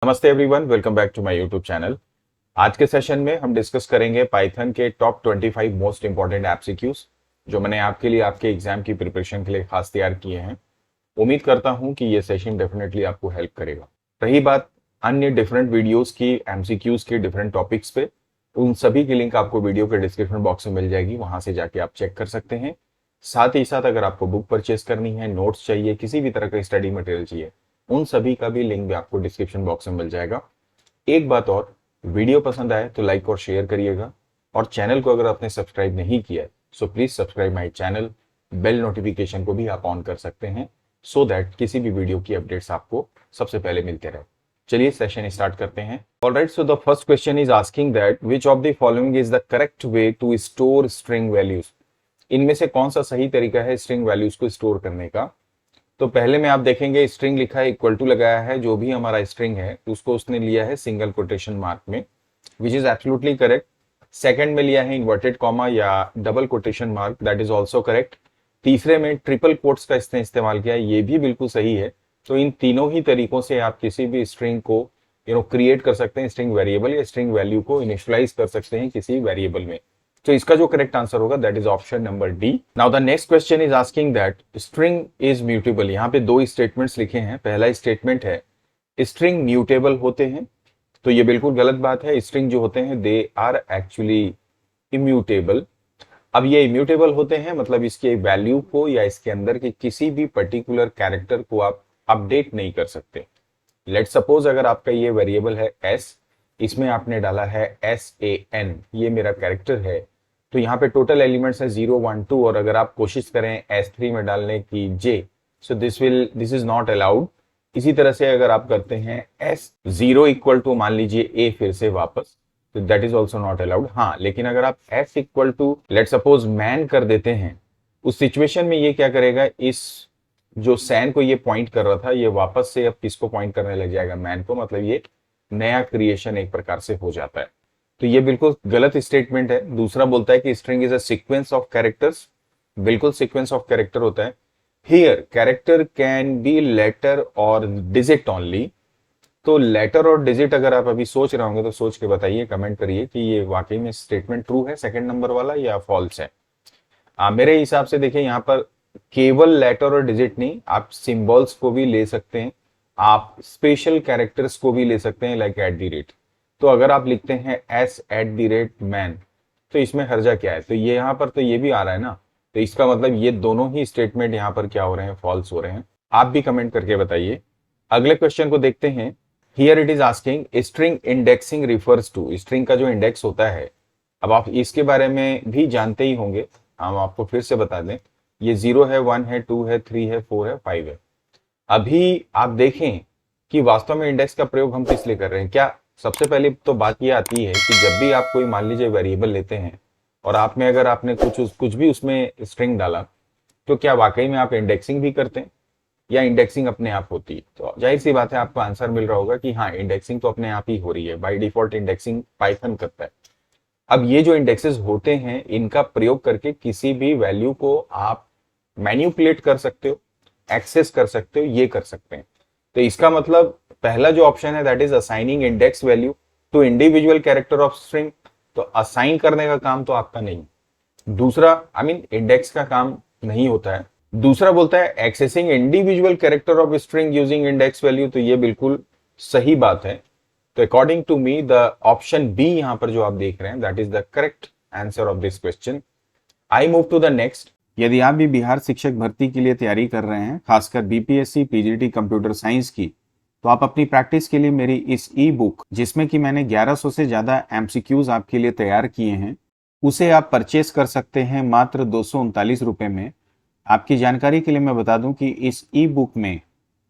नमस्ते everyone, welcome back to my YouTube channel. आज के सेशन में हम डिस्कस करेंगे पाइथन के टॉप 25 मोस्ट इंपॉर्टेंट एमसीक्यूज जो मैंने आपके लिए आपके एग्जाम की प्रिपरेशन के लिए खास तैयार किए हैं। उम्मीद करता हूं कि ये सेशन डेफिनेटली आपको हेल्प करेगा। रही बात अन्य डिफरेंट वीडियोस की एमसीक्यूज के डिफरेंट टॉपिक्स पे, उन सभी की लिंक आपको वीडियो के डिस्क्रिप्शन बॉक्स में मिल जाएगी, वहां से जाके आप चेक कर सकते हैं। साथ ही साथ अगर आपको बुक परचेस करनी है, नोट्स चाहिए, किसी भी तरह का स्टडी मटेरियल चाहिए, उन सभी का भी लिंक भी आपको डिस्क्रिप्शन बॉक्स में मिल जाएगा। एक बात और, वीडियो पसंद आए तो लाइक और शेयर करिएगा, और चैनल को अगर आपने सब्सक्राइब नहीं किया है so please subscribe my channel. Bell notification को भी आप ऑन कर सकते हैं सो दैट किसी भी वीडियो की अपडेट्स आपको सबसे पहले मिलते रहे। चलिए सेशन स्टार्ट करते हैं। Alright, so the first question is asking that which of the following is the correct way to store string values. इनमें से कौन सा सही तरीका है स्ट्रिंग वैल्यूज को स्टोर करने का। तो पहले में आप देखेंगे स्ट्रिंग लिखा है, इक्वल टू लगाया है, जो भी हमारा स्ट्रिंग है उसको उसने लिया है सिंगल कोटेशन मार्क में, which is absolutely correct. Second में लिया है इन्वर्टेड कॉमा या double quotation mark, that is also correct. तीसरे में ट्रिपल कोट्स का इसने इस्तेमाल किया है, ये भी बिल्कुल सही है। तो इन तीनों ही तरीकों से आप किसी भी स्ट्रिंग को क्रिएट कर सकते हैं, स्ट्रिंग वेरिएबल या स्ट्रिंग वैल्यू को इनिशियलाइज कर सकते हैं किसी वेरिएबल में। तो इसका जो करेक्ट आंसर होगा that is option number D. Now the next question is asking that string is mutable. यहाँ पे दो स्टेटमेंट्स लिखे हैं। पहला स्टेटमेंट है स्ट्रिंग म्यूटेबल होते हैं, तो ये बिल्कुल गलत बात है। स्ट्रिंग जो होते हैं दे आर एक्चुअली इम्यूटेबल। अब ये इम्यूटेबल होते हैं मतलब इसके वैल्यू को या इसके अंदर के किसी भी पर्टिकुलर कैरेक्टर को आप अपडेट नहीं कर सकते। लेट सपोज अगर आपका ये वेरिएबल है एस, इसमें आपने डाला है SAN, ये मेरा कैरेक्टर है, तो यहाँ पे टोटल एलिमेंट्स है 0 1 2, और अगर आप कोशिश करें S3 में डालने की J, so this is not allowed. इसी तरह से अगर आप करते हैं S0 इक्वल टू मान लीजिए A फिर से वापस, तो that is also not allowed. हाँ, लेकिन अगर आप S equal to let suppose man कर देते हैं, उस सिचुएशन में ये क्या करेगा, इस जो सैन को ये पॉइंट कर रहा था ये वापस से अब किसको पॉइंट करने लग जाएगा, मैन को, मतलब ये नया क्रिएशन एक प्रकार से हो जाता है। तो ये बिल्कुल गलत स्टेटमेंट है। दूसरा बोलता है कि string is a sequence of characters, बिल्कुल सीक्वेंस ऑफ कैरेक्टर होता है। Here character can be letter और डिजिट ओनली। तो लेटर और डिजिट अगर आप अभी सोच रहे होंगे तो सोच के बताइए, कमेंट करिए कि ये वाकई में स्टेटमेंट ट्रू है सेकंड नंबर वाला या फॉल्स है। मेरे हिसाब से देखिए यहाँ पर केवल लेटर और डिजिट नहीं, आप सिंबल्स को भी ले सकते हैं, आप स्पेशल कैरेक्टर्स को भी ले सकते हैं लाइक @। तो अगर आप लिखते हैं S@man, तो इसमें हर्जा क्या है, तो ये यहाँ पर तो ये भी आ रहा है ना, तो इसका मतलब ये दोनों ही स्टेटमेंट यहाँ पर क्या हो रहे हैं, फॉल्स हो रहे हैं। आप भी कमेंट करके बताइए। अगले क्वेश्चन को देखते हैं। Here it is asking string indexing refers to. String का जो इंडेक्स होता है, अब आप इसके बारे में भी जानते ही होंगे, हम आपको फिर से बता दें, ये 0 है, 1 है, 2 है, 3 है, 4 है, 5 है। अभी आप देखें कि वास्तव में इंडेक्स का प्रयोग हम किस लिए कर रहे हैं। क्या सबसे पहले तो बात ये आती है कि जब भी आप कोई मान लीजिए वेरिएबल लेते हैं और आप में अगर आपने कुछ भी उसमें स्ट्रिंग डाला, तो क्या वाकई में आप इंडेक्सिंग भी करते हैं या इंडेक्सिंग अपने आप होती है। तो जाहिर सी बात है आपको आंसर मिल रहा होगा कि हाँ, इंडेक्सिंग तो अपने आप ही हो रही है, बाय डिफॉल्ट इंडेक्सिंग पाइथन करता है। अब ये जो इंडेक्सेस होते हैं इनका प्रयोग करके किसी भी वैल्यू को आप मैन्युपुलेट कर सकते हो, एक्सेस कर सकते हो, ये कर सकते हैं। तो इसका मतलब पहला जो ऑप्शन है that is assigning index value to individual character of string, तो असाइन करने का काम तो आपका नहीं। दूसरा इंडेक्स का काम नहीं होता है। दूसरा बोलता है accessing individual character of string using index value, तो ये बिल्कुल सही बात है। तो according to me the option B यहां पर जो आप देख रहे हैं that is the correct answer of this question. I move to the next. यदि आप भी बिहार शिक्षक भर्ती के लिए तैयारी कर रहे हैं, खासकर बीपीएससी पीजीटी कंप्यूटर साइंस की, तो आप अपनी प्रैक्टिस के लिए मेरी इस ई बुक, जिसमें कि मैंने 1100 से ज्यादा एमसीक्यूज आपके लिए तैयार किए हैं, उसे आप परचेस कर सकते हैं मात्र 239 रुपए में। आपकी जानकारी के लिए मैं बता दूं कि इस ई बुक में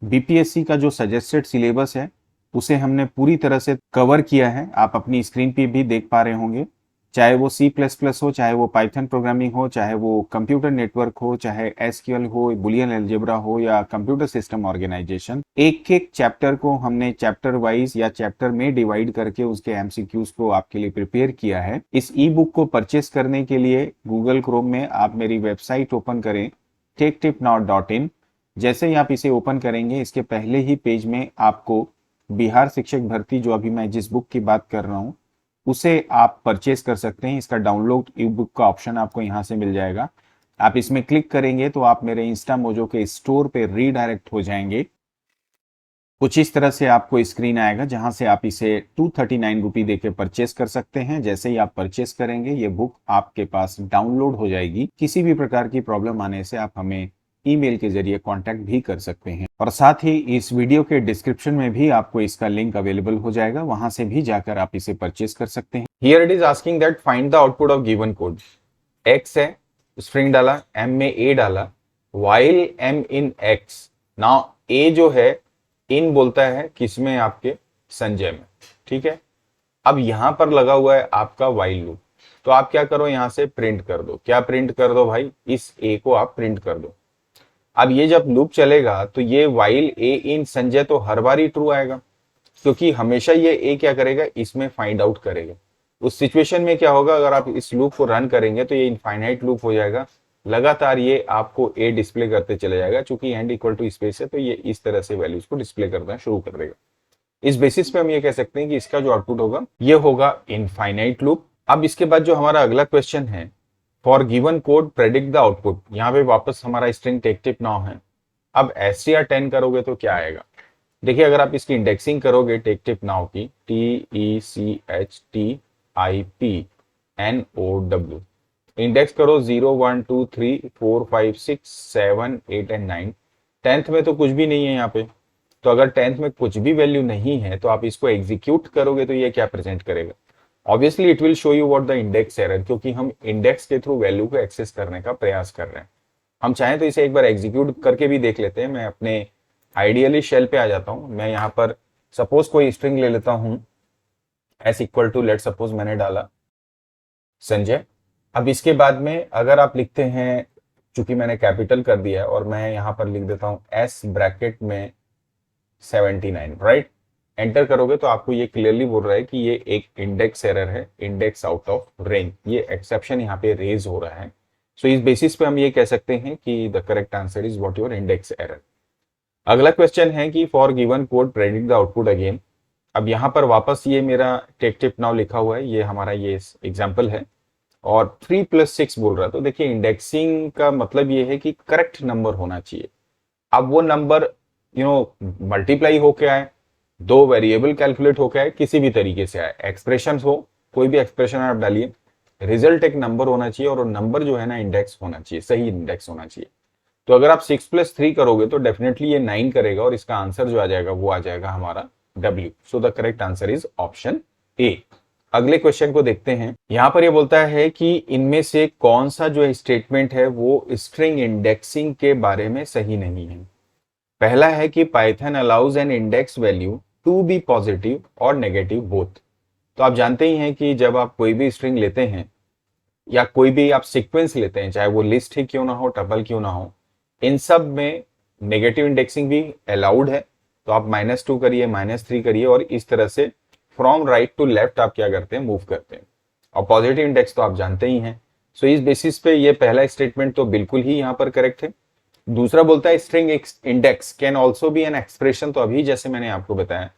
बीपीएससी का जो सजेस्टेड सिलेबस है उसे हमने पूरी तरह से कवर किया है। आप अपनी स्क्रीन पे भी देख पा रहे होंगे, चाहे वो C++ हो, चाहे वो पाइथन प्रोग्रामिंग हो, चाहे वो कंप्यूटर नेटवर्क हो, चाहे SQL हो, बुलियन अलजेब्रा हो, या कंप्यूटर सिस्टम ऑर्गेनाइजेशन। एक एक चैप्टर को हमने चैप्टर वाइज या चैप्टर में डिवाइड करके उसके एमसीक्यूज को आपके लिए प्रिपेयर किया है। इस ई बुक को परचेस करने के लिए गूगल क्रोम में आप मेरी वेबसाइट ओपन करें techtipnow.in। जैसे ही आप इसे ओपन करेंगे, इसके पहले ही पेज में आपको बिहार शिक्षक भर्ती, जो अभी मैं जिस बुक की बात कर रहा हूँ, उसे आप परचेज कर सकते हैं। इसका डाउनलोड ई बुक का ऑप्शन आपको यहाँ से मिल जाएगा। आप इसमें क्लिक करेंगे तो आप मेरे इंस्टा मोजो के स्टोर पे रीडायरेक्ट हो जाएंगे। कुछ इस तरह से आपको स्क्रीन आएगा जहां से आप इसे 239 रुपी देके परचेस कर सकते हैं। जैसे ही आप परचेस करेंगे ये बुक आपके पास डाउनलोड हो जाएगी। किसी भी प्रकार की प्रॉब्लम आने से आप हमें ईमेल के जरिए कांटेक्ट भी कर सकते हैं, और साथ ही इस वीडियो के डिस्क्रिप्शन में भी आपको इसका लिंक अवेलेबल हो जाएगा, वहां से भी जाकर आप इसे परचेस कर सकते हैं। Here it is asking that find the output of given code. X है, स्ट्रिंग डाला, एम में ए डाला, वाइल एम इन एक्स। नाउ ए जो है इन बोलता है किसमें, आपके संजय में, ठीक है। अब यहां पर लगा हुआ है आपका वाइल लूप, तो आप क्या करो, यहां से प्रिंट कर दो। क्या प्रिंट कर दो भाई, इस ए को आप प्रिंट कर दो। अब ये जब लूप चलेगा तो ये वाइल ए इन संजय तो हर बार ही ट्रू आएगा, क्योंकि हमेशा ये ए क्या करेगा, इसमें फाइंड आउट करेगा। उस सिचुएशन में क्या होगा, अगर आप इस लूप को रन करेंगे तो ये इनफाइनाइट लूप हो जाएगा, लगातार ये आपको ए डिस्प्ले करते चले जाएगा। चूंकि एंड इक्वल टू स्पेस है तो ये इस तरह से वैल्यूज को डिस्प्ले करना शुरू कर देगा। इस बेसिस पे हम ये कह सकते हैं कि इसका जो आउटपुट होगा ये होगा इनफाइनाइट लूप। अब इसके बाद जो हमारा अगला क्वेश्चन है, for given code predict the output. यहाँ पे वापस हमारा स्ट्रिंग टेक टिप नाउ है। अब str10 करोगे तो क्या आएगा, देखिए अगर आप इसकी इंडेक्सिंग करोगे टेक टिप नाउ की, TECHTIPNOW, इंडेक्स करो 0 1 2 3 4 5 6 7 8 एंड 9। 10th में तो कुछ भी नहीं है यहाँ पे, तो अगर 10th में कुछ भी वैल्यू नहीं है तो आप इसको एग्जीक्यूट करोगे तो ये क्या प्रेजेंट करेगा, obviously it will show you what the index error, क्योंकि हम इंडेक्स के थ्रू वैल्यू को एक्सेस करने का प्रयास कर रहे हैं। हम चाहें तो इसे एक बार एग्जीक्यूट करके भी देख लेते हैं। मैं अपने आइडियली शेल पे आ जाता हूं। मैं यहाँ पर सपोज कोई स्ट्रिंग ले लेता हूं, S equal to, let suppose मैंने डाला संजय। अब इसके बाद में अगर आप लिखते हैं, चूंकि मैंने कैपिटल कर दिया है, और मैं यहाँ पर लिख देता हूं एस ब्रैकेट में 79, राइट, एंटर करोगे तो आपको ये क्लियरली बोल रहा है कि ये एक इंडेक्स एरर है, इंडेक्स आउट ऑफ रेंज। ये एक्सेप्शन यहाँ पे रेज हो रहा है। सो इस बेसिस पे हम ये कह सकते हैं कि the correct answer is what your index error. अगला क्वेश्चन है कि for given code predict the output again. अब यहाँ पर वापस ये मेरा टेक टिप नाउ लिखा हुआ है, ये हमारा ये एग्जाम्पल है, और 3 + 6 बोल रहा है। तो देखिए इंडेक्सिंग का मतलब ये है कि करेक्ट नंबर होना चाहिए। अब वो नंबर मल्टीप्लाई होके आए, दो वेरिएबल कैलकुलेट होके आए, किसी भी तरीके से आए, एक्सप्रेशन हो, कोई भी एक्सप्रेशन आप डालिए, रिजल्ट एक नंबर होना चाहिए, और नंबर जो है ना इंडेक्स होना चाहिए, सही इंडेक्स होना चाहिए। तो अगर आप 6 + 3 करोगे तो डेफिनेटली ये 9 करेगा, और इसका आंसर जो आ जाएगा वो आ जाएगा हमारा W। So the correct answer is option ए। अगले क्वेश्चन को देखते हैं। यहां पर ये बोलता है कि इनमें से कौन सा जो स्टेटमेंट है वो स्ट्रिंग इंडेक्सिंग के बारे में सही नहीं है। पहला है कि Python allows an index value to be positive और नेगेटिव बोथ। तो आप जानते ही हैं कि जब आप कोई भी स्ट्रिंग लेते हैं या कोई भी आप सीक्वेंस लेते हैं, चाहे वो लिस्ट ही क्यों ना हो, टपल क्यों ना हो, इन सब में नेगेटिव इंडेक्सिंग भी अलाउड है। तो आप -2 करिए, -3 करिए, और इस तरह से फ्रॉम राइट टू लेफ्ट आप क्या करते हैं, मूव करते हैं। और पॉजिटिव इंडेक्स तो आप जानते ही हैं। सो इस बेसिस पे ये पहला स्टेटमेंट तो बिल्कुल ही यहाँ पर करेक्ट है। दूसरा बोलता है string index can also be an expression. तो अभी जैसे मैंने आपको बताया,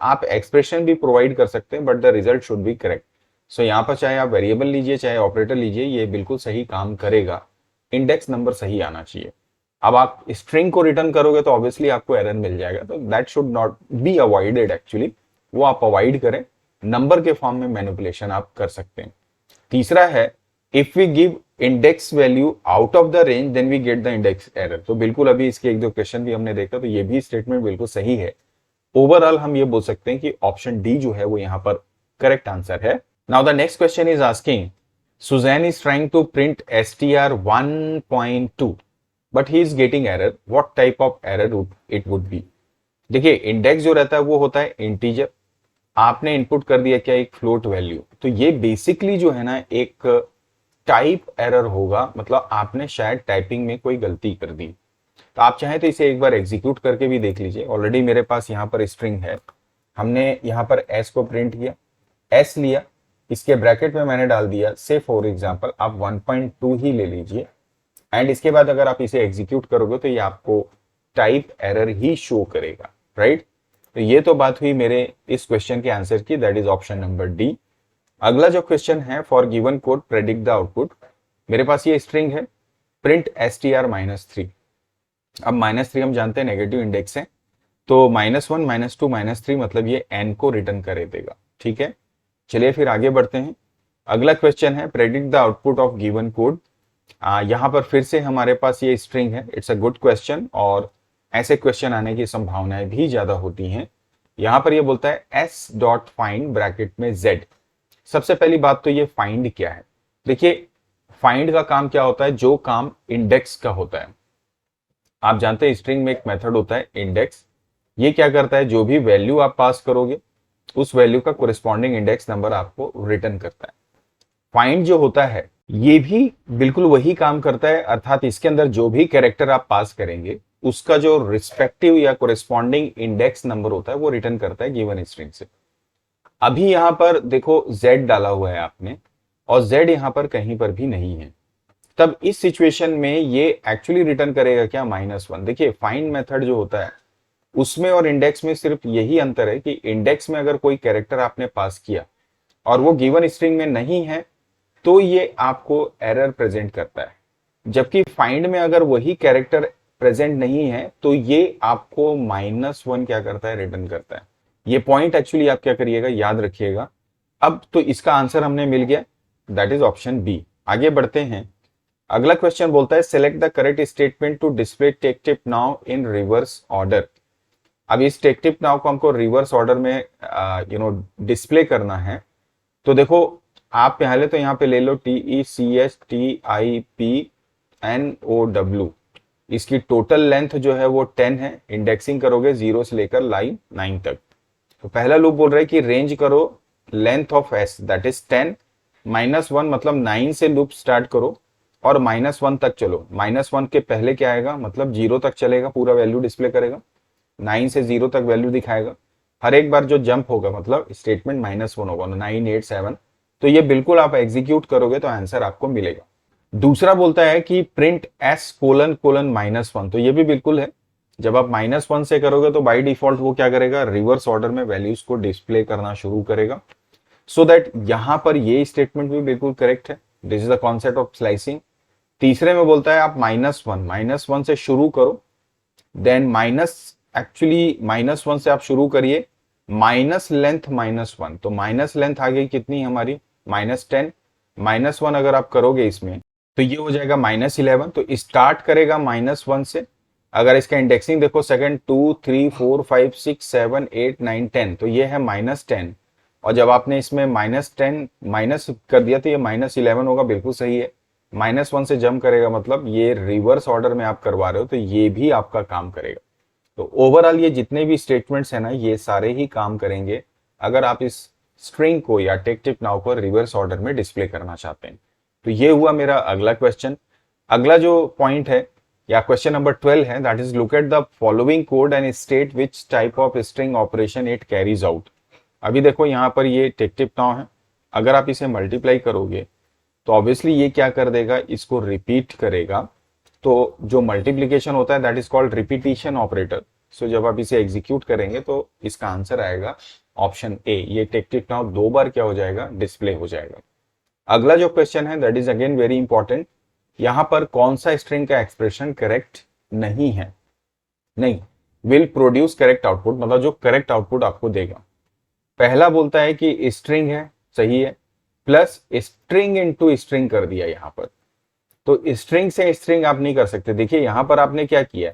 आप एक्सप्रेशन भी प्रोवाइड कर सकते हैं, but the result should be correct. So यहाँ पर चाहे आप वेरिएबल लीजिए चाहे ऑपरेटर लीजिए, ये बिल्कुल सही काम करेगा। इंडेक्स नंबर सही आना चाहिए। अब आप स्ट्रिंग को रिटर्न करोगे तो ऑब्वियसली आपको एरर मिल जाएगा, तो that should not be avoided actually, वो आप अवॉइड करें। नंबर के फॉर्म में मैनिपुलेशन आप कर सकते हैं। तीसरा है if we give index value out of the range then we get the index error. तो बिल्कुल अभी इसके 1-2 क्वेश्चन भी हमने देखा, तो ये भी स्टेटमेंट बिल्कुल सही है। ओवरऑल हम ये बोल सकते हैं कि ऑप्शन डी जो है वो यहाँ पर करेक्ट आंसर है। Now the next question is asking Susan is trying to print str1.2 but he is getting error, what type of error it would be. देखिए इंडेक्स जो रहता है वो होता है इंटीजर, आपने इनपुट कर दिया क्या, एक फ्लोट वैल्यू, तो ये बेसिकली जो है ना एक टाइप एरर होगा, मतलब आपने शायद टाइपिंग में कोई गलती कर दी। तो आप चाहें तो इसे एक बार एग्जीक्यूट करके भी देख लीजिए। ऑलरेडी मेरे पास यहाँ पर स्ट्रिंग है, हमने यहाँ पर एस को प्रिंट किया, एस लिया, इसके ब्रैकेट में मैंने डाल दिया से फॉर एग्जाम्पल आप 1.2 ही ले लीजिए, एंड इसके बाद अगर आप इसे एग्जीक्यूट करोगे तो ये आपको टाइप एरर ही शो करेगा, राइट। तो ये तो बात हुई मेरे इस क्वेश्चन के आंसर की, that is option number D. अगला जो क्वेश्चन है, for given code predict the output. मेरे पास ये स्ट्रिंग है प्रिंट str-3। अब -3 हम जानते हैं नेगेटिव इंडेक्स है, तो -1 -2 -3 मतलब ये n को रिटर्न करे देगा। ठीक है, चलिए फिर आगे बढ़ते हैं। अगला क्वेश्चन है predict the output of given code. यहाँ पर फिर से हमारे पास ये स्ट्रिंग है। इट्स अ गुड क्वेश्चन और ऐसे क्वेश्चन आने की संभावनाएं भी ज्यादा होती हैं। यहाँ पर ये बोलता है s डॉट फाइंड ब्रैकेट में z। सबसे पहली बात तो ये फाइंड क्या है। देखिए फाइंड का काम क्या होता है, जो काम इंडेक्स का होता है। आप जानते हैं स्ट्रिंग में एक मेथड होता है इंडेक्स। ये क्या करता है, जो भी वैल्यू आप पास करोगे उस वैल्यू का कोरिस्पॉन्डिंग इंडेक्स नंबर आपको रिटर्न करता है। फाइंड जो होता है ये भी बिल्कुल वही काम करता है, अर्थात इसके अंदर जो भी कैरेक्टर आप पास करेंगे उसका जो रिस्पेक्टिव या कोरिस्पॉन्डिंग इंडेक्स नंबर होता है वो रिटर्न करता है गिवन स्ट्रिंग से। अभी यहां पर देखो z डाला हुआ है आपने और z यहां पर कहीं पर भी नहीं है, तब इस सिचुएशन में ये एक्चुअली रिटर्न करेगा क्या, -1। देखिए फाइंड मेथड जो होता है उसमें और इंडेक्स में सिर्फ यही अंतर है कि इंडेक्स में अगर कोई कैरेक्टर आपने पास किया और वो गिवन स्ट्रिंग में नहीं है तो ये आपको एरर प्रेजेंट करता है, जबकि फाइंड में अगर वही कैरेक्टर प्रेजेंट नहीं है तो ये आपको -1 क्या करता है, रिटर्न करता है। ये पॉइंट एक्चुअली आप क्या करिएगा, याद रखिएगा। अब तो इसका आंसर हमने मिल गया, दैट इज ऑप्शन बी। आगे बढ़ते हैं। अगला क्वेश्चन बोलता है select the correct statement to display tech tip now in reverse order. अब इस टेक टिप नाउ को हमको रिवर्स ऑर्डर में डिस्प्ले करना है। तो देखो आप पहले तो यहाँ पे ले लो TECHTIPNOW। इसकी टोटल लेंथ जो है वो 10 है। इंडेक्सिंग करोगे 0 से लेकर लाइन 9 तक। तो पहला लूप बोल रहा है कि रेंज करो length of s that is 10, -1 मतलब 9 से लूप स्टार्ट करो और -1 तक चलो। -1 के पहले क्या आएगा, मतलब 0 तक चलेगा, पूरा वैल्यू डिस्प्ले करेगा। 9 से 0 तक वैल्यू दिखाएगा। हर एक बार जो जंप होगा मतलब स्टेटमेंट -1 होगा, 9 8 7। तो ये बिल्कुल आप एग्जीक्यूट करोगे तो आंसर आपको मिलेगा। दूसरा बोलता है कि प्रिंट s::-1। तो ये भी बिल्कुल है, जब आप -1 से करोगे तो बाय डिफॉल्ट वो क्या करेगा, रिवर्स ऑर्डर में वैल्यूज को डिस्प्ले करना शुरू करेगा। सो दैट यहां पर ये स्टेटमेंट भी बिल्कुल करेक्ट है। This is the concept of slicing. तीसरे में बोलता है आप -1 से शुरू करो, देन -1 से आप शुरू करिए, माइनस लेंथ -1। तो माइनस लेंथ आ गई कितनी हमारी, -10। -1 अगर आप करोगे इसमें तो ये हो जाएगा -11। तो स्टार्ट करेगा -1 से। अगर इसका इंडेक्सिंग देखो सेकंड 2 3 4 5 6 7 8 9 10, तो ये है -10। और जब आपने इसमें -10 माइनस कर दिया तो ये -11 होगा, बिल्कुल सही है। -1 से जंप करेगा मतलब ये रिवर्स ऑर्डर में आप करवा रहे हो तो ये भी आपका काम करेगा। तो ओवरऑल ये जितने भी स्टेटमेंट्स है ना ये सारे ही काम करेंगे अगर आप इस स्ट्रिंग को या टेक टिप नाउ को रिवर्स ऑर्डर में डिस्प्ले करना चाहते हैं। तो ये हुआ मेरा अगला क्वेश्चन। अगला जो पॉइंट है या क्वेश्चन नंबर 12 है, that is look at the following code and state which type of string operation it carries out. अभी देखो यहाँ पर ये टेक टिप नाउ है, अगर आप इसे मल्टीप्लाई करोगे तो ऑब्वियसली ये क्या कर देगा, इसको रिपीट करेगा। तो जो मल्टीप्लीकेशन होता है that is called repetition operator. So जब आप इसे एग्जीक्यूट करेंगे तो इसका आंसर आएगा ऑप्शन ए। ये टेक टिप नाउ 2 बार क्या हो जाएगा, डिस्प्ले हो जाएगा। अगला जो क्वेश्चन है that is again very important. यहां पर कौन सा स्ट्रिंग का एक्सप्रेशन करेक्ट नहीं है, नहीं, विल प्रोड्यूस करेक्ट आउटपुट, मतलब जो करेक्ट आउटपुट आपको देगा। पहला बोलता है कि स्ट्रिंग है, सही है, प्लस स्ट्रिंग इनटू स्ट्रिंग कर दिया यहां पर। तो स्ट्रिंग से स्ट्रिंग आप नहीं कर सकते। देखिए यहां पर आपने क्या किया,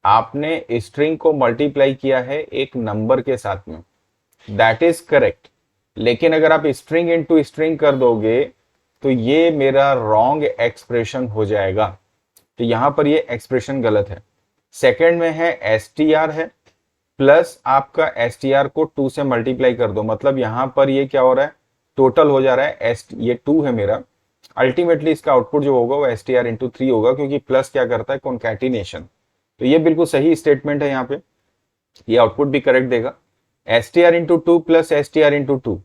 आपने स्ट्रिंग को मल्टीप्लाई किया है एक नंबर के साथ में, दैट इज करेक्ट। लेकिन अगर आप स्ट्रिंग इनटू स्ट्रिंग कर दोगे तो ये मेरा रॉन्ग एक्सप्रेशन हो जाएगा। तो यहां पर ये एक्सप्रेशन गलत है। सेकंड में है str है, प्लस आपका str को 2 से मल्टीप्लाई कर दो, मतलब यहां पर ये क्या हो रहा है, टोटल हो जा रहा है ये 2 है मेरा। अल्टीमेटली इसका आउटपुट जो होगा वो str इंटू 3 होगा, क्योंकि प्लस क्या करता है, कॉन्कैटिनेशन। तो ये बिल्कुल सही स्टेटमेंट है, यहाँ पे ये आउटपुट भी करेक्ट देगा, str into 2 plus str into 2।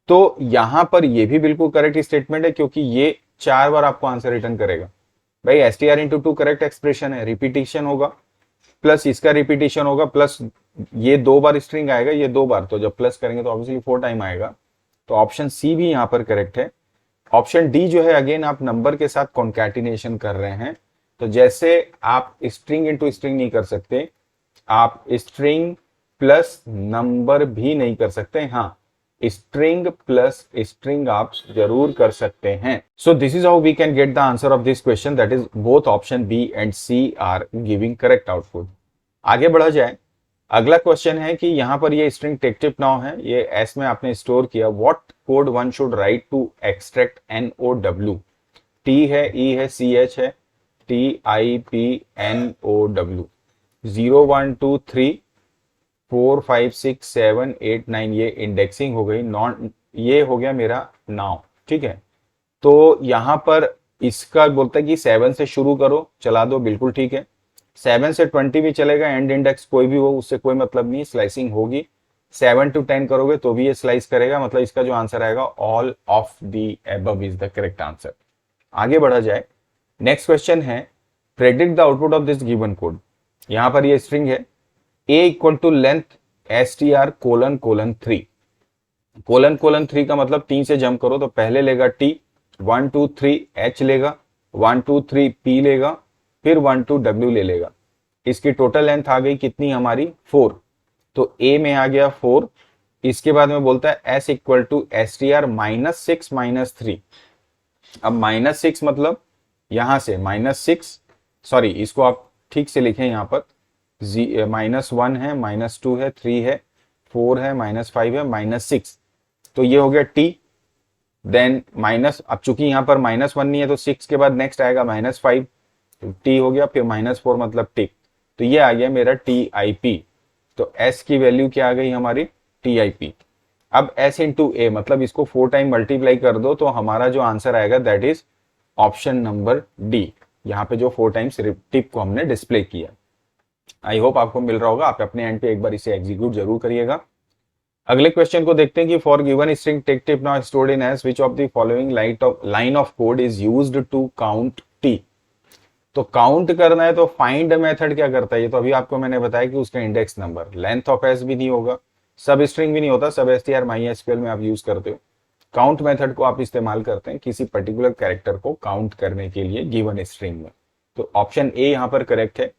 तो यहां पर ये भी बिल्कुल करेक्ट स्टेटमेंट है, क्योंकि ये 4 बार आपको आंसर रिटर्न करेगा। भाई str इंटू 2 करेक्ट एक्सप्रेशन है, रिपीटिशन होगा। प्लस इसका रिपीटेशन होगा, प्लस ये 2 बार स्ट्रिंग आएगा, ये 2 बार, तो जब प्लस करेंगे तो ऑब्वियसली 4 टाइम आएगा। तो ऑप्शन सी भी यहाँ पर करेक्ट है। ऑप्शन डी जो है, अगेन आप नंबर के साथ कॉन्कैटिनेशन कर रहे हैं, तो जैसे आप स्ट्रिंग इनटू स्ट्रिंग नहीं कर सकते, आप स्ट्रिंग प्लस नंबर भी नहीं कर सकते। हाँ, स्ट्रिंग प्लस स्ट्रिंग आप जरूर कर सकते हैं। So this is how we can get the answer of this question, that is both option B and C are giving correct output. आगे बढ़ा जाए, अगला क्वेश्चन है कि यहाँ पर ये स्ट्रिंग टेक टिप नाउ है, ये एस में आपने स्टोर किया। What code one should write to extract NOW? T है, ई है, CH है, TIPNOW। 0 1 2 3 4 5 6 7 8 9 ये इंडेक्सिंग हो गई, नॉन ये हो गया मेरा नाउ। ठीक है, तो यहां पर इसका बोलता है कि 7 से शुरू करो, चला दो, बिल्कुल ठीक है। 7 से 20 भी चलेगा, एंड इंडेक्स कोई भी हो, उससे कोई मतलब नहीं, स्लाइसिंग होगी। 7 to 10 करोगे तो भी ये स्लाइस करेगा, मतलब इसका जो आंसर आएगा all of the above is the correct answer. आगे बढ़ा जाए, नेक्स्ट क्वेश्चन है predict the output of this given code. यहां पर ये स्ट्रिंग है a equal to length str ::3। ::3 का मतलब 3 से जंप करो तो पहले लेगा t, 1 2 3 h लेगा, 1 2 3 p लेगा, फिर 1 2 w ले लेगा। इसकी टोटल लेंथ आ गई कितनी हमारी 4, तो a में आ गया 4। इसके बाद में बोलता है s इक्वल टू str -6 -3। अब -6 मतलब यहां से -6, सॉरी इसको आप ठीक से लिखें, यहां पर -1 है, -2 है, 3 है, 4 है, -5 है, -6, तो ये हो गया t। देन माइनस, अब चूंकि यहां पर -1 नहीं है तो 6 के बाद नेक्स्ट आएगा -5, t हो गया, फिर -4 मतलब टिक, तो ये आ गया मेरा TIP। तो s की वैल्यू क्या आ गई हमारी TIP। अब s इंटू ए मतलब इसको 4 टाइम मल्टीप्लाई कर दो तो हमारा जो आंसर आएगा that is option number D. यहाँ पे जो 4 टाइम्स टिप को हमने डिस्प्ले किया। आई होप आपको मिल रहा होगा, आप अपने एंड पे एक बार इसे एग्जीक्यूट जरूर करिएगा। अगले क्वेश्चन को देखते हैं कि for given string tech tip now stored in S which of the following line of code is used to count T. तो काउंट करना है तो फाइंड मेथड क्या करता है, ये तो अभी आपको मैंने बताया कि उसका index number, length of S भी नहीं होगा, सब स्ट्रिंग भी नहीं होता, सब str MySQL में आप यूज करते हो। काउंट मेथड को आप इस्तेमाल करते हैं किसी पर्टिकुलर कैरेक्टर को काउंट करने के लिए गिवन स्ट्रिंग में। तो ऑप्शन ए यहां पर करेक्ट है।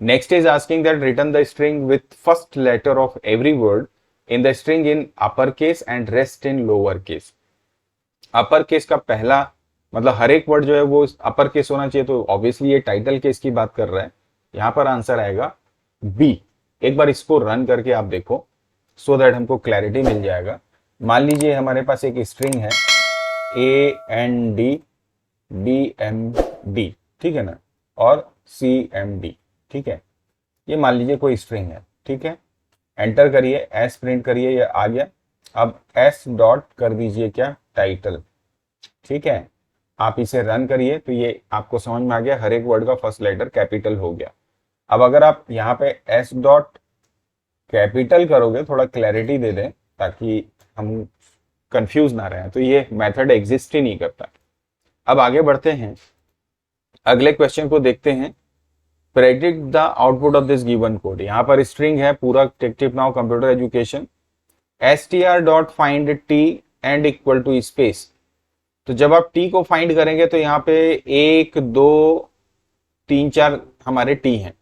Next is asking that return the string with first letter of every word in the string in upper case and rest in lower case. Upper case का पहला मतलब हर एक word जो है वो अपर केस होना चाहिए, तो ऑब्वियसली ये टाइटल केस की बात कर रहा है। यहां पर आंसर आएगा बी। एक बार इसको रन करके आप देखो सो दैट हमको क्लैरिटी मिल जाएगा। मान लीजिए हमारे पास एक स्ट्रिंग है AND BMD, ठीक है ना, और CMD, ठीक है, ये मान लीजिए कोई स्ट्रिंग है, ठीक है। एंटर करिए, S प्रिंट करिए, ये आ गया। अब S डॉट कर दीजिए क्या, टाइटल, ठीक है। आप इसे रन करिए तो ये आपको समझ में आ गया, हर एक वर्ड का फर्स्ट लेटर कैपिटल हो गया। अब अगर आप यहाँ पे S डॉट कैपिटल करोगे, थोड़ा क्लैरिटी दे दें ताकि हम कंफ्यूज ना रहे, तो ये मेथड एग्जिस्ट ही नहीं करता। अब आगे बढ़ते हैं, अगले क्वेश्चन को देखते हैं। Predict the output of this given code. यहाँ पर स्ट्रिंग है पूरा, tech tip now computer education, str dot find T and equal to space. तो जब आप टी को फाइंड करेंगे तो यहाँ पे 1 2 3 4 हमारे टी हैं,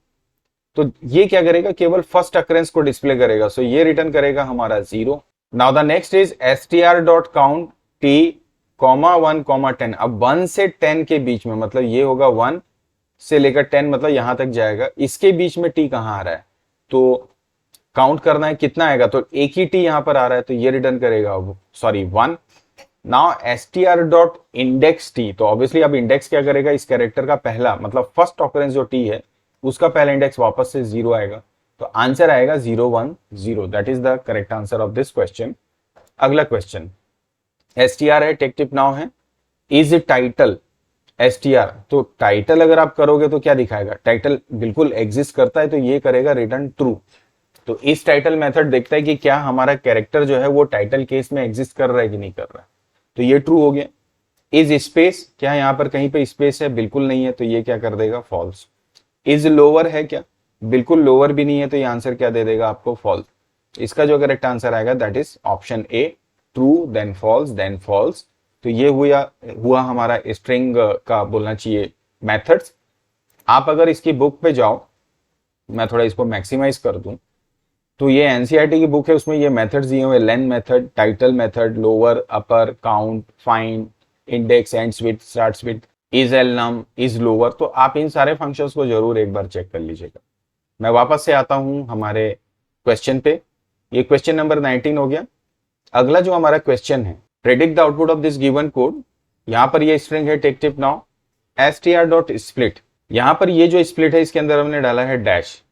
तो ये क्या करेगा, केवल फर्स्ट अकरेंस को डिस्प्ले करेगा, सो ये रिटर्न करेगा हमारा 0। Now the next is str dot count T, 1 10। अब 1 से 10 के बीच में मतलब ये होगा 1 से लेकर 10, मतलब यहां तक जाएगा, इसके बीच में टी कहां आ रहा है, तो काउंट करना है कितना आएगा, तो एक ही टी यहां पर आ रहा है, तो ये रिटर्न करेगा 1। Now str dot index T, तो ऑब्वियसली अब इंडेक्स क्या करेगा, इस कैरेक्टर का पहला मतलब फर्स्ट ऑकरेंस जो टी है उसका पहला इंडेक्स वापस से 0 आएगा, तो आंसर आएगा 0 1 0। That is the correct answer of this question. अगला क्वेश्चन str है, टेक टिप नाउ है, इज टाइटल str, तो टाइटल अगर आप करोगे तो क्या दिखाएगा, टाइटल बिल्कुल एग्जिस्ट करता है, तो ये करेगा रिटर्न ट्रू। तो इस टाइटल मेथड देखता है कि क्या हमारा कैरेक्टर जो है वो टाइटल केस में एग्जिस्ट कर रहा है कि नहीं कर रहा है, तो ये ट्रू हो गया। इज स्पेस, क्या यहाँ पर कहीं पे स्पेस है, बिल्कुल नहीं है, तो ये क्या कर देगा फॉल्स। इज लोअर है क्या, बिल्कुल लोअर भी नहीं है, तो ये आंसर क्या दे देगा आपको, फॉल्स। इसका जो करेक्ट आंसर आएगा that is option A, true then false then false. तो ये हुआ हमारा स्ट्रिंग का बोलना चाहिए मेथड्स। आप अगर इसकी बुक पे जाओ, मैं थोड़ा इसको मैक्सिमाइज कर दूं, तो ये एनसीईआरटी की बुक है, उसमें ये मेथड्स दिए हुए, len method, title method, lower, upper, count, find, index, ends with, starts with, is al num, is lower. तो आप इन सारे फंक्शंस को जरूर एक बार चेक कर लीजिएगा। मैं वापस से आता हूं हमारे क्वेश्चन पे। ये क्वेश्चन नंबर 19 हो गया। अगला जो हमारा क्वेश्चन है, predict the output of this given code. यहां पर ये स्ट्रिंग है टेक टिप नाउ str.split। यहां पर ये जो स्प्लिट है इसके अंदर हमने डाला है डैश।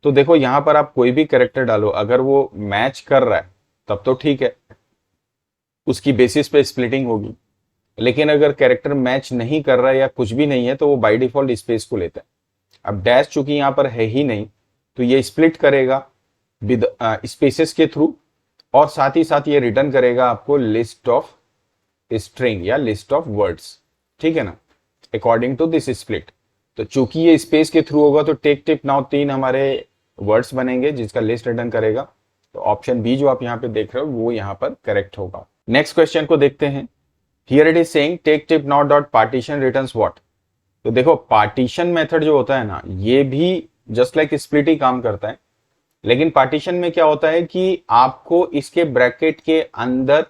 तो देखो यहां पर आप कोई भी कैरेक्टर डालो, अगर वो मैच कर रहा है तब तो ठीक है, उसकी बेसिस पे स्प्लिटिंग होगी। लेकिन अगर कैरेक्टर मैच नहीं कर रहा है या कुछ भी नहीं है, तो वो बाय डिफॉल्ट स्पेस को लेता है। अब डैश चूंकि यहां पर है ही नहीं, तो ये स्प्लिट करेगा विद स्पेसेस के थ्रू, और साथ ही साथ ये रिटर्न करेगा आपको लिस्ट ऑफ स्ट्रिंग या लिस्ट ऑफ वर्ड्स, ठीक है ना, अकॉर्डिंग टू दिस स्प्लिट। तो चूंकि ये स्पेस के थ्रू होगा, तो टेक टिप नाउ 3 हमारे वर्ड्स बनेंगे जिसका लिस्ट रिटर्न करेगा। तो ऑप्शन बी जो आप यहाँ पे देख रहे हो वो यहाँ पर करेक्ट होगा। नेक्स्ट क्वेश्चन को देखते हैं। Here it is saying take tip now dot partition returns what. तो देखो पार्टीशन मेथड जो होता है ना, ये भी जस्ट लाइक स्प्लिट ही काम करता है। लेकिन पार्टीशन में क्या होता है कि आपको इसके ब्रैकेट के अंदर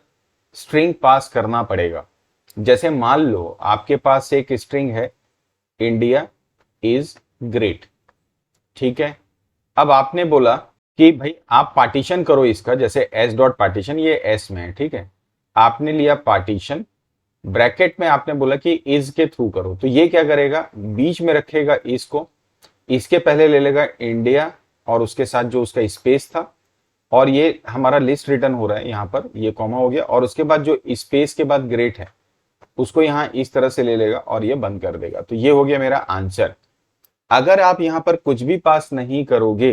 स्ट्रिंग पास करना पड़ेगा। जैसे मान लो आपके पास एक स्ट्रिंग है, इंडिया इज ग्रेट, ठीक है। अब आपने बोला कि भाई आप पार्टीशन करो इसका, जैसे एस डॉट पार्टीशन, ये एस में है, ठीक है। आपने लिया पार्टीशन, ब्रैकेट में आपने बोला कि इज के थ्रू करो, तो ये क्या करेगा, बीच में रखेगा इज को, इसके पहले ले लेगा इंडिया और उसके साथ जो उसका स्पेस था, और ये हमारा लिस्ट रिटर्न हो रहा है, यहाँ पर ये कॉमा हो गया, और उसके बाद जो स्पेस के बाद ग्रेट है उसको यहाँ इस तरह से ले लेगा और ये बंद कर देगा। तो ये हो गया मेरा आंसर। अगर आप यहाँ पर कुछ भी पास नहीं करोगे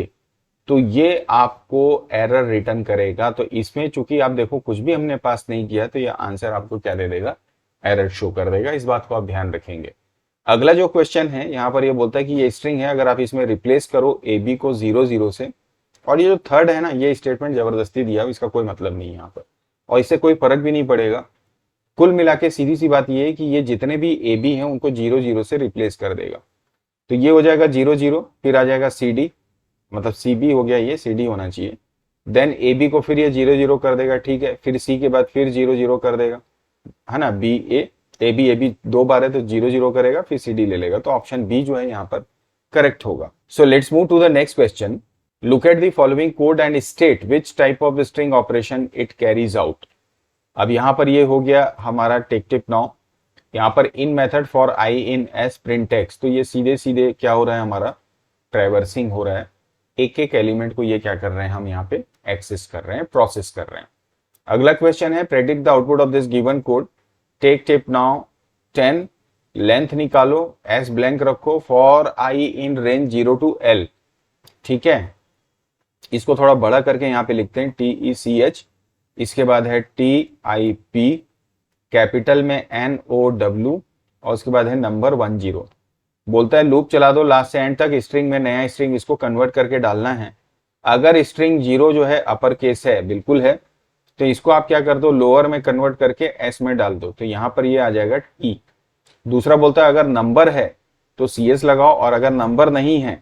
तो ये आपको एरर रिटर्न करेगा। तो इसमें चूंकि आप देखो कुछ भी हमने पास नहीं किया, तो ये आंसर आपको क्या दे देगा, एरर शो कर देगा। इस बात को आप ध्यान रखेंगे। अगला जो क्वेश्चन है यहाँ पर ये बोलता है कि ये स्ट्रिंग है, अगर आप इसमें रिप्लेस करो ए बी को 0 0 से, और ये जो थर्ड है ना, ये स्टेटमेंट जबरदस्ती दिया, इसका कोई मतलब नहीं है यहाँ पर, और इससे कोई फर्क भी नहीं पड़ेगा। कुल मिला के सीधी सी बात ये है कि ये जितने भी ए बी हैं उनको 0 0 से रिप्लेस कर देगा। तो ये हो जाएगा 0 0, फिर आ जाएगा सी डी, मतलब सी बी हो गया, ये सी डी होना चाहिए। देन ए बी को फिर ये 0 0 कर देगा, ठीक है। फिर सी के बाद फिर 0 0 कर देगा, है ना, बी ए बी 2 बार है तो 0 0 करेगा, फिर सी डी ले लेगा। तो ऑप्शन बी जो है यहाँ पर करेक्ट होगा। So let's move to the next question. Look at the following code and state which type of string operation it carries out. अब यहां पर ये हो गया हमारा टेक टिप नाउ। यहाँ पर in method for i in s print x, तो ये सीधे सीधे क्या हो रहा है, हमारा ट्रैवर्सिंग हो रहा है। एक एक एलिमेंट को ये क्या कर रहे हैं, हम यहाँ पे एक्सेस कर रहे हैं, प्रोसेस कर रहे हैं। अगला क्वेश्चन है predict the output of this given code. Take tip now 10, length निकालो, एस ब्लैंक रखो, for i in range 0 to L, ठीक है। इसको थोड़ा बड़ा करके यहाँ पे लिखते हैं TECH, इसके बाद है TIP, कैपिटल में NOW, और उसके बाद है नंबर 10। बोलता है लूप चला दो लास्ट से एंड तक, स्ट्रिंग में नया स्ट्रिंग इसको कन्वर्ट करके डालना है। अगर स्ट्रिंग 0 जो है अपर केस है, बिल्कुल है, तो इसको आप क्या कर दो, लोअर में कन्वर्ट करके एस में डाल दो, तो यहां पर ये आ जाएगा टी। दूसरा बोलता है अगर नंबर है तो CS लगाओ, और अगर नंबर नहीं है,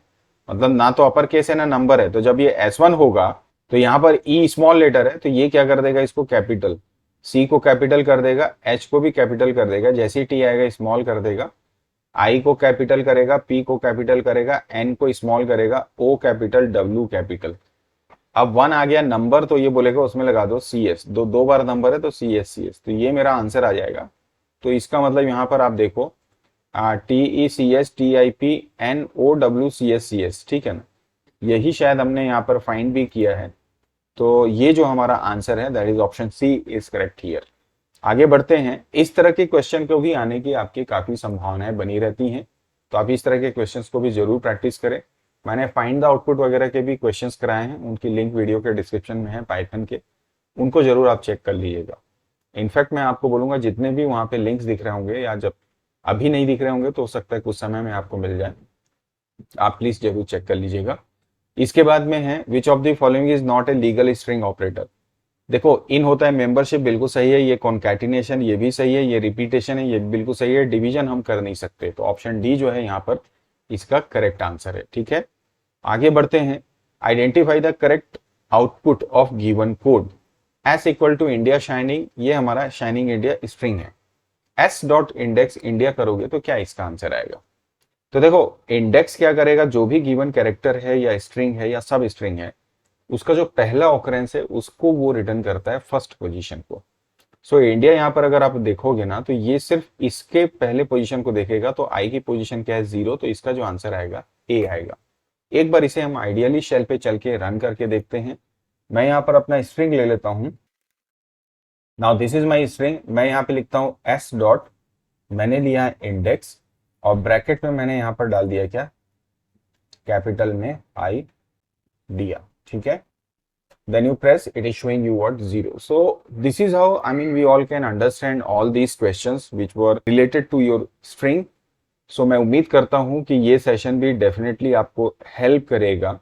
मतलब ना तो अपर केस है ना नंबर है, तो जब ये S1 होगा तो यहाँ पर ई स्मॉल लेटर है, तो ये क्या कर देगा, इसको कैपिटल, सी को कैपिटल कर देगा, एच को भी कैपिटल कर देगा, जैसे ही टी आएगा स्मॉल कर देगा, आई को कैपिटल करेगा, पी को कैपिटल करेगा, एन को स्मॉल करेगा, ओ कैपिटल, डब्ल्यू कैपिटल। अब 1 आ गया नंबर, तो ये बोलेगा उसमें लगा दो CS, दो बार नंबर है तो CS, तो ये मेरा आंसर आ जाएगा। तो इसका मतलब यहाँ पर आप देखो TECH TIP NOW CS, ठीक है ना, यही शायद हमने यहाँ पर फाइंड भी किया है। तो ये जो हमारा आंसर है that is option C is correct here. आगे बढ़ते हैं। इस तरह के क्वेश्चन को भी आने की आपकी काफी संभावनाएं बनी रहती हैं, तो आप इस तरह के क्वेश्चंस को भी जरूर प्रैक्टिस करें। मैंने फाइंड द आउटपुट वगैरह के भी क्वेश्चंस कराए हैं, उनकी लिंक वीडियो के डिस्क्रिप्शन में है पाइथन के, उनको जरूर आप चेक कर लीजिएगा। इनफैक्ट मैं आपको बोलूंगा जितने भी वहां पे लिंक्स दिख रहे होंगे, या जब अभी नहीं दिख रहे होंगे तो हो सकता है कुछ समय में आपको मिल जाए, आप प्लीज जरूर चेक कर लीजिएगा। इसके बाद में है विच of the following is not a legal string operator. देखो इन होता है मेंबरशिप, बिल्कुल सही है, ये कॉन्कैटिनेशन ये भी सही है, ये रिपीटेशन है ये बिल्कुल सही है, डिवीजन हम कर नहीं सकते, तो ऑप्शन डी जो है यहाँ पर इसका करेक्ट आंसर है। ठीक है, आगे बढ़ते हैं। Identify the correct output of given code. S equal to India shining, ये हमारा शाइनिंग इंडिया स्ट्रिंग है। एस डॉट इंडेक्स इंडिया करोगे तो क्या इसका आंसर आएगा? तो देखो इंडेक्स क्या करेगा, जो भी गिवन कैरेक्टर है या स्ट्रिंग है या सब स्ट्रिंग है, उसका जो पहला ऑकरेंस है उसको वो रिटर्न करता है फर्स्ट पोजीशन को। सो इंडिया यहाँ पर अगर आप देखोगे ना तो ये सिर्फ इसके पहले पोजीशन को देखेगा, तो आई की पोजीशन क्या है 0, तो इसका जो आंसर आएगा ए आएगा। एक बार इसे हम आइडियली शेल पे चल के रन करके देखते हैं। मैं यहाँ पर अपना स्ट्रिंग ले लेता हूं। Now this is my string. मैं यहाँ पे लिखता हूं एस डॉट, मैंने लिया है इंडेक्स और ब्रैकेट में मैंने यहाँ पर डाल दिया क्या, कैपिटल में आई दिया। ठीक है, then you press it is showing you what 0. So this is how we all can understand all these questions which were related to your string. So मैं उम्मीद करता हूं कि ये सेशन भी डेफिनेटली आपको हेल्प करेगा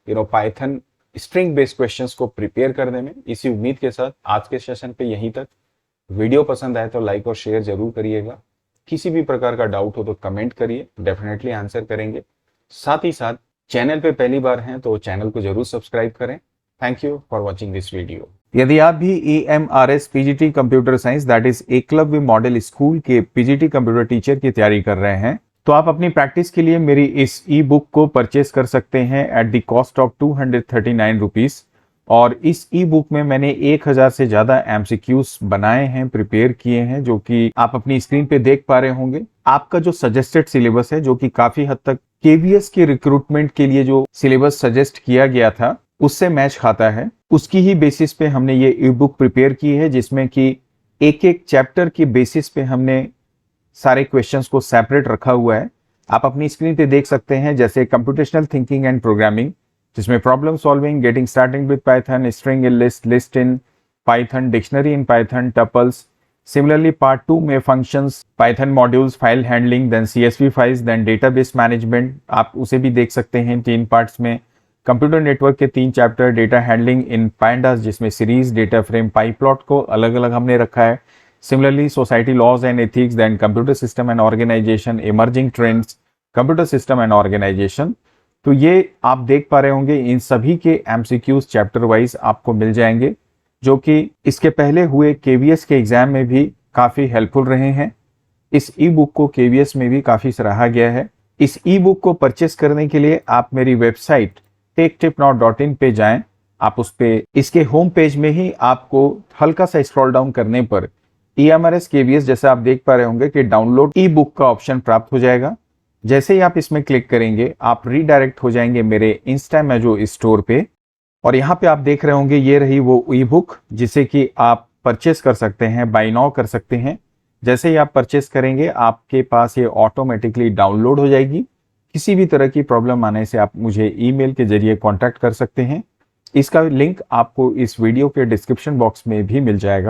पाइथन स्ट्रिंग बेस्ड क्वेश्चंस को प्रिपेयर करने में। इसी उम्मीद के साथ आज के सेशन पे यहीं तक। वीडियो पसंद आए तो लाइक और शेयर जरूर करिएगा। किसी भी प्रकार का डाउट हो तो कमेंट करिए, डेफिनेटली आंसर करेंगे। साथ ही साथ चैनल पे पहली बार हैं तो चैनल को जरूर सब्सक्राइब करें। Thank you for watching this video. यदि आप भी EMRS PGT computer science that is Eklavya model school के पीजीटी कंप्यूटर टीचर की तैयारी कर रहे हैं तो आप अपनी प्रैक्टिस के लिए मेरी इस ई बुक को परचेस कर सकते हैं at the cost of 239 rupees. और इस ई बुक में मैंने 1000 से ज्यादा एमसीक्यूज बनाए हैं, प्रिपेयर किए हैं, जो कि आप अपनी स्क्रीन पे देख पा रहे होंगे। आपका जो सजेस्टेड सिलेबस है, जो कि काफी हद तक केवीएस के रिक्रूटमेंट के लिए जो सिलेबस सजेस्ट किया गया था उससे मैच खाता है, उसकी ही बेसिस पे हमने ये ई बुक प्रिपेयर की है, जिसमें कि एक एक चैप्टर की बेसिस पे हमने सारे क्वेश्चंस को सेपरेट रखा हुआ है। आप अपनी स्क्रीन पे देख सकते हैं, जैसे कंप्यूटेशनल थिंकिंग एंड प्रोग्रामिंग, जिसमें problem solving, getting starting with Python, string in list, list in Python, dictionary in Python, tuples. Similarly part 2 में functions, Python modules, file handling, then CSV files, then database management, आप उसे भी देख सकते हैं 3 parts में। Computer network के 3 chapter, data handling in पाइंडास, जिसमें सीरीज, डेटा फ्रेम, पाइप्लॉट को अलग अलग हमने रखा है। Similarly society laws and ethics, then computer system and organisation, emerging trends, computer system and organisation. तो ये आप देख पा रहे होंगे, इन सभी के एमसीक्यूज चैप्टर वाइज आपको मिल जाएंगे, जो कि इसके पहले हुए केवीएस के एग्जाम में भी काफी हेल्पफुल रहे हैं। इस ई बुक को केवीएस में भी काफी सराहा गया है। इस ई बुक को परचेस करने के लिए आप मेरी वेबसाइट techtipnow.in पे जाएं। आप उस पे इसके होम पेज में ही आपको हल्का सा स्क्रॉल डाउन करने पर EMRS KVS जैसे आप देख पा रहे होंगे कि डाउनलोड ई बुक का ऑप्शन प्राप्त हो जाएगा। जैसे ही आप इसमें क्लिक करेंगे आप रीडायरेक्ट हो जाएंगे मेरे इंस्टामेजो स्टोर पे, और यहाँ पे आप देख रहे होंगे ये रही वो ई बुक जिसे कि आप परचेस कर सकते हैं, बाय नाउ कर सकते हैं। जैसे ही आप परचेस करेंगे आपके पास ये ऑटोमेटिकली डाउनलोड हो जाएगी। किसी भी तरह की प्रॉब्लम आने से आप मुझे ईमेल के जरिए कांटेक्ट कर सकते हैं। इसका लिंक आपको इस वीडियो के डिस्क्रिप्शन बॉक्स में भी मिल जाएगा।